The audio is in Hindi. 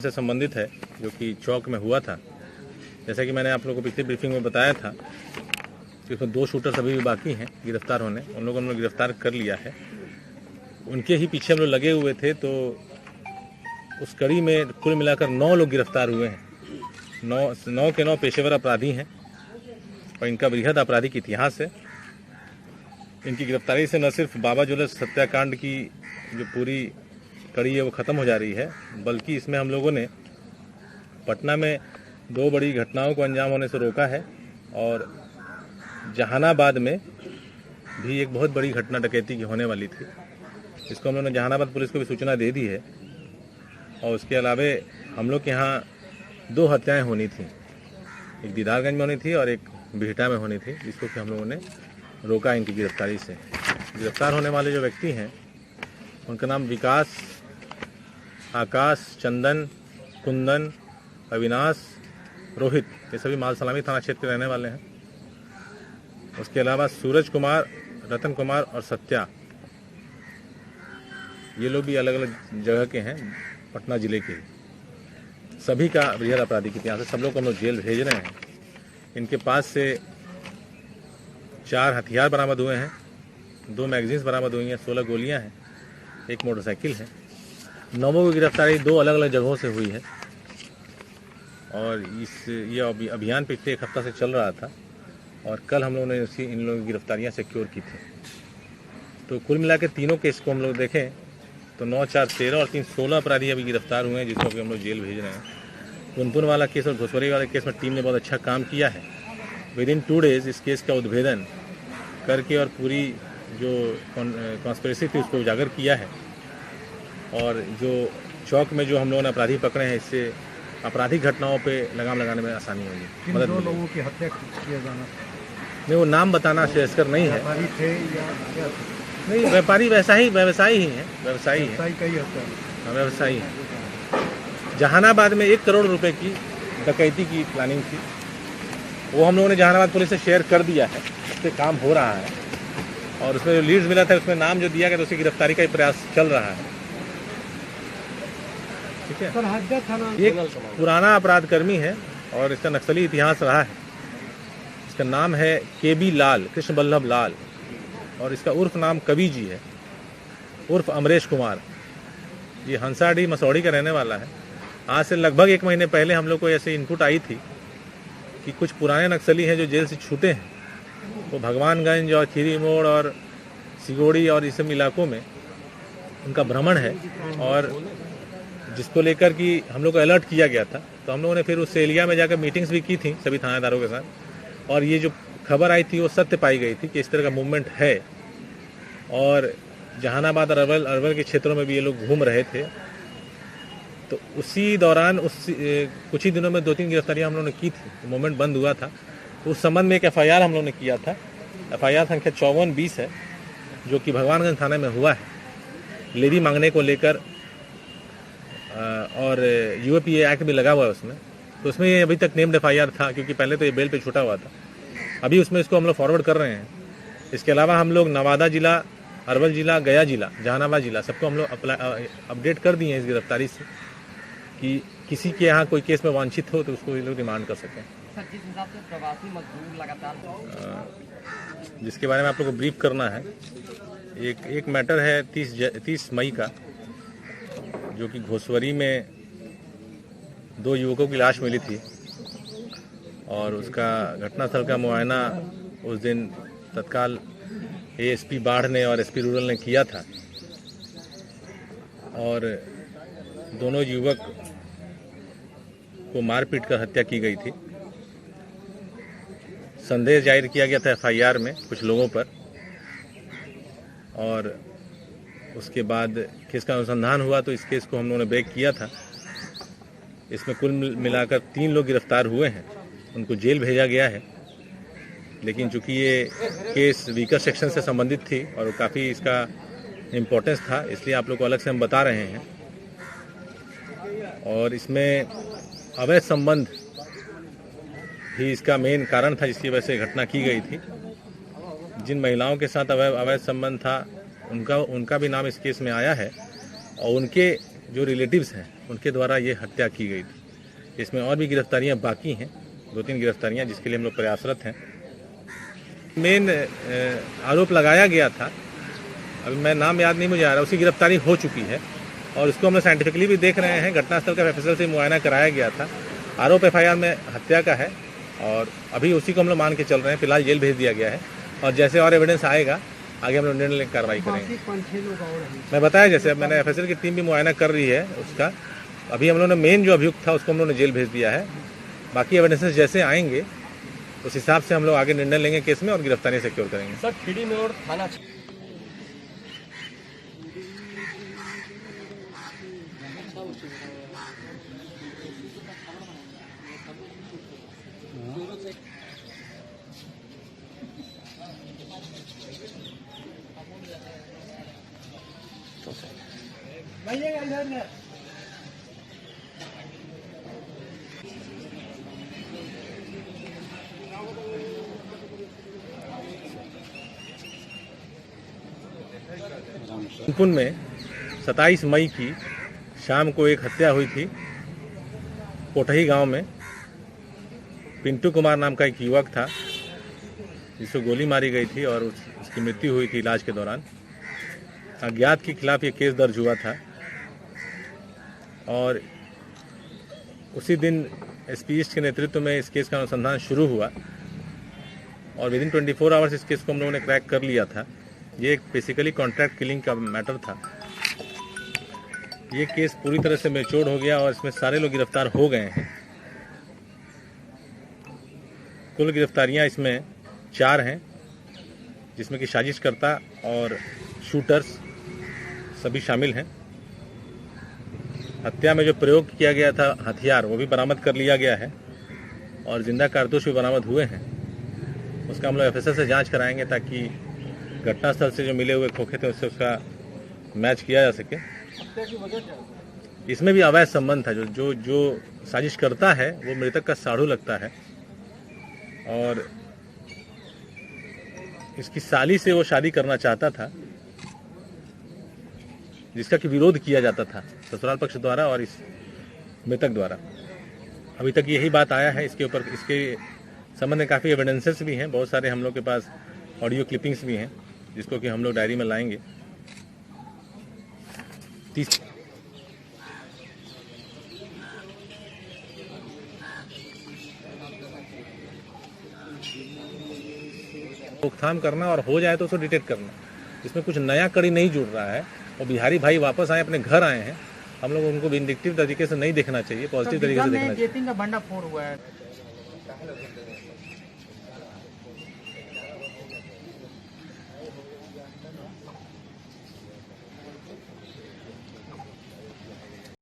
से संबंधित है जो कि चौक में हुआ था। जैसा कि मैंने आप लोगों को पिछली ब्रीफिंग में बताया था कि उसमें 2 शूटर्स अभी भी बाकी हैं गिरफ्तार होने, उन लोगों ने गिरफ्तार कर लिया है। उनके ही पीछे हम लोग लगे हुए थे, तो उस कड़ी में कुल मिलाकर 9 लोग गिरफ्तार हुए हैं। 9 के 9 पेशेवर अपराधी हैं और इनका बृहद आपराधिक इतिहास है। इनकी गिरफ्तारी से न सिर्फ बाबा ज्वेलर्स हत्याकांड की जो पूरी कड़ी है वो ख़त्म हो जा रही है, बल्कि इसमें हम लोगों ने पटना में 2 बड़ी घटनाओं को अंजाम होने से रोका है और जहानाबाद में भी एक बहुत बड़ी घटना डकैती की होने वाली थी। इसको हम लोगों ने जहानाबाद पुलिस को भी सूचना दे दी है और उसके अलावे हम लोग के यहाँ 2 हत्याएं होनी थी, एक दीदारगंज में होनी थी और एक बिहटा में होनी थी, जिसको कि हम लोगों ने रोका इनकी गिरफ्तारी से। गिरफ्तार होने वाले जो व्यक्ति हैं उनका नाम विकास, आकाश, चंदन, कुंदन, अविनाश, रोहित, ये सभी माल सलामी थाना क्षेत्र के रहने वाले हैं। उसके अलावा सूरज कुमार, रतन कुमार और सत्या, ये लोग भी अलग अलग जगह के हैं, पटना जिले के। सभी का बृहद आपराधिक इतिहास है, सब लोग को हम लोग जेल भेज रहे हैं। इनके पास से 4 हथियार बरामद हुए हैं, 2 मैगजीन्स बरामद हुई हैं, 16 गोलियां हैं, 1 मोटरसाइकिल है। 9 की गिरफ्तारी 2 अलग अलग जगहों से हुई है और ये अभियान पिछले 1 हफ्ता से चल रहा था और कल हम लोगों ने इन लोगों की गिरफ्तारियां सिक्योर की थी। तो कुल मिला के तीनों केस को हम लोग देखें तो 9, 4, 13 और 3, 16 अपराधी अभी गिरफ्तार हुए हैं, जिसको अभी हम लोग जेल भेज रहे हैं। पुनपुन वाला केस और घुसवरी वाले केस में टीम ने बहुत अच्छा काम किया है। विदिन 2 डेज इस केस का उद्भेदन करके और पूरी जो कॉन्स्पिरेसी थी उसको उजागर किया है और जो चौक में जो हम लोगों ने अपराधी पकड़े हैं, इससे आपराधिक घटनाओं पे लगाम लगाने में आसानी होगी। मदद 2 लोगों की हत्या किया जाना, नहीं वो नाम बताना श्रेयस्कर नहीं है। व्यापारी थे या क्या थे? नहीं, व्यापारी व्यवसायी ही है, व्यवसायी है, व्यवसायी है। जहानाबाद में 1 करोड़ रुपए की डकैती की प्लानिंग थी, वो हम लोगों ने जहानाबाद पुलिस से शेयर कर दिया है, उस पर काम हो रहा है और उसमें जो लीड्स मिला था उसमें नाम जो दिया गया तो उसकी गिरफ्तारी का ही प्रयास चल रहा है। ठीक है, ये पुराना अपराध कर्मी है और इसका नक्सली इतिहास रहा है। इसका नाम है KB लाल, कृष्ण बल्लभ लाल, और इसका उर्फ नाम कवि जी है, उर्फ अमरेश कुमार। ये हंसाडी मसौड़ी का रहने वाला है। आज से लगभग 1 महीने पहले हम लोग को ऐसे इनपुट आई थी कि कुछ पुराने नक्सली हैं जो जेल से छूटे हैं, वो भगवानगंज और खीरी मोड़ और सिगोड़ी और इस सब इलाकों में उनका भ्रमण है और जिसको लेकर कि हम लोग को अलर्ट किया गया था। तो हम लोगों ने फिर उस एरिया में जाकर मीटिंग्स भी की थी सभी थानेदारों के साथ और ये जो खबर आई थी वो सत्य पाई गई थी कि इस तरह का मूवमेंट है और जहानाबाद और अरवल के क्षेत्रों में भी ये लोग घूम रहे थे। तो उसी दौरान कुछ ही दिनों में 2-3 गिरफ्तारियां हम लोगों ने की थी। मूवमेंट बंद हुआ था, उस संबंध में एक FIR हम लोगों ने किया था। FIR संख्या 5420 है, जो कि भगवानगंज थाने में हुआ है, लेवी मांगने को लेकर और UAPA एक्ट भी लगा हुआ है उसमें। तो उसमें ये अभी तक नेम्ड FIR था, क्योंकि पहले तो ये बेल पे छूटा हुआ था। अभी उसमें इसको हम लोग फॉरवर्ड कर रहे हैं। इसके अलावा हम लोग नवादा जिला, अरवल जिला, गया जिला, जहानाबाद जिला, सबको हम लोग अपडेट कर दिए हैं इस गिरफ्तारी से कि किसी के यहाँ कोई केस में वांछित हो तो उसको ये लोग रिमांड कर सकें। सर, जिस हिसाब से प्रवासी मजदूर लगातार जिसके बारे में आप लोग को ब्रीफ करना है, एक मैटर है 30 मई का, जो कि घोसवरी में 2 युवकों की लाश मिली थी और उसका घटनास्थल का मुआयना उस दिन तत्काल ASP बाढ़ ने और SP रूरल ने किया था और दोनों युवक को मारपीट कर हत्या की गई थी। संदेह जाहिर किया गया था FIR में कुछ लोगों पर और उसके बाद केस का अनुसंधान हुआ तो इस केस को हम लोगों ने ब्रेक किया था। इसमें कुल मिलाकर 3 लोग गिरफ्तार हुए हैं, उनको जेल भेजा गया है। लेकिन चूंकि ये केस वीकर सेक्शन से संबंधित थी और काफ़ी इसका इम्पोर्टेंस था, इसलिए आप लोग को अलग से हम बता रहे हैं। और इसमें अवैध संबंध ही इसका मेन कारण था जिसकी वजह से घटना की गई थी। जिन महिलाओं के साथ अवैध संबंध था उनका भी नाम इस केस में आया है और उनके जो रिलेटिव्स हैं उनके द्वारा ये हत्या की गई थी। इसमें और भी गिरफ्तारियां बाकी हैं, 2-3 गिरफ्तारियां जिसके लिए हम लोग प्रयासरत हैं। मेन आरोप लगाया गया था, अभी मैं नाम याद नहीं मुझे आ रहा, उसकी गिरफ्तारी हो चुकी है और उसको हम साइंटिफिकली भी देख रहे हैं। घटनास्थल का एफएसएल से मुआयना कराया गया था। आरोप एफआईआर में हत्या का है और अभी उसी को हम लोग मान के चल रहे हैं। फिलहाल जेल भेज दिया गया है और जैसे और एविडेंस आएगा आगे हम लोग निर्णय लेकर कार्रवाई करेंगे। 5-6 लोग और हैं। मैं बताया जैसे अब मैंने एफएसएल की टीम भी मुआयना कर रही है उसका। अभी हम लोगों ने मेन जो अभियुक्त था उसको हम लोगों ने जेल भेज दिया है। बाकी एविडेंसेस जैसे आएंगे उस हिसाब से हम लोग आगे निर्णय लेंगे केस में और गिरफ्तारी सिक्योर करेंगे। सर खिड़ी में और थाना कानपुर में 27 मई की शाम को एक हत्या हुई थी कोटही गांव में। पिंटू कुमार नाम का एक युवक था जिसको गोली मारी गई थी और उसकी मृत्यु हुई थी इलाज के दौरान। अज्ञात के खिलाफ ये केस दर्ज हुआ था और उसी दिन एसपी ईस्ट के नेतृत्व में इस केस का अनुसंधान शुरू हुआ और विदिन 24 आवर्स इस केस को हम लोगों ने क्रैक कर लिया था। ये एक बेसिकली कॉन्ट्रैक्ट किलिंग का मैटर था। ये केस पूरी तरह से मैच्योर हो गया और इसमें सारे लोग गिरफ्तार हो गए हैं। कुल गिरफ्तारियां इसमें 4 हैं जिसमें कि साजिशकर्ता और शूटर्स सभी शामिल हैं। हत्या में जो प्रयोग किया गया था हथियार वो भी बरामद कर लिया गया है और जिंदा कारतूस भी बरामद हुए हैं। उसका हम लोग एफएसएल से जांच कराएंगे ताकि घटनास्थल से जो मिले हुए खोखे थे उससे उसका मैच किया जा सके। हत्या की वजह क्या है? इसमें भी अवैध संबंध था। जो साजिश करता है वो मृतक का साढ़ू लगता है और इसकी साली से वो शादी करना चाहता था जिसका कि विरोध किया जाता था ससुराल पक्ष द्वारा और इस मृतक द्वारा। अभी तक यही बात आया है। इसके ऊपर इसके संबंध में काफ़ी एविडेंसेस भी हैं, बहुत सारे हम लोग के पास ऑडियो क्लिपिंग्स भी हैं जिसको कि हम लोग डायरी में लाएंगे। रोकथाम करना और हो जाए तो उसको डिटेक्ट करना। इसमें कुछ नया कड़ी नहीं जुड़ रहा है और बिहारी भाई वापस आए, अपने घर आए हैं। हम लोग उनको विंडिक्टिव तरीके से नहीं देखना चाहिए, पॉजिटिव तरीके से देखना चाहिए। का भंडाफोड़ हुआ है।